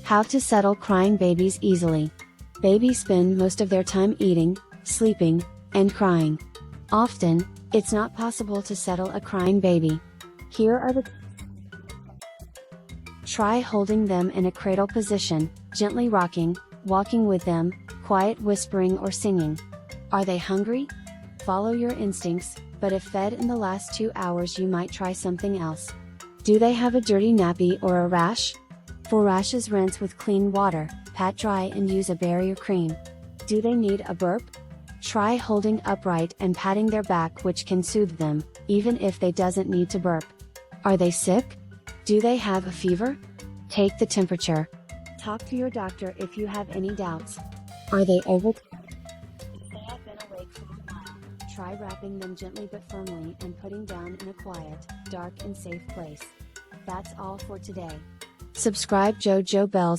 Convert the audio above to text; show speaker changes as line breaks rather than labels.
How to settle crying babies easily. Babies spend most of their time eating, sleeping, and crying. Often, it's not possible to settle a crying baby. Here are the Try holding them in a cradle position, gently rocking, walking with them, quiet whispering or singing. Are they hungry? Follow your instincts, but if fed in the last 2 hours you might try something else. Do they have a dirty nappy or a rash? For rashes, rinse with clean water, pat dry and use a barrier cream. Do they need a burp? Try holding upright and patting their back, which can soothe them, even if they doesn't need to burp. Are they sick? Do they have a fever? Take the temperature. Talk to your doctor if you have any doubts. Are they over? If they have been awake for a while, try wrapping them gently but firmly and putting down in a quiet, dark and safe place. That's all for today. Subscribe JoJo Bells.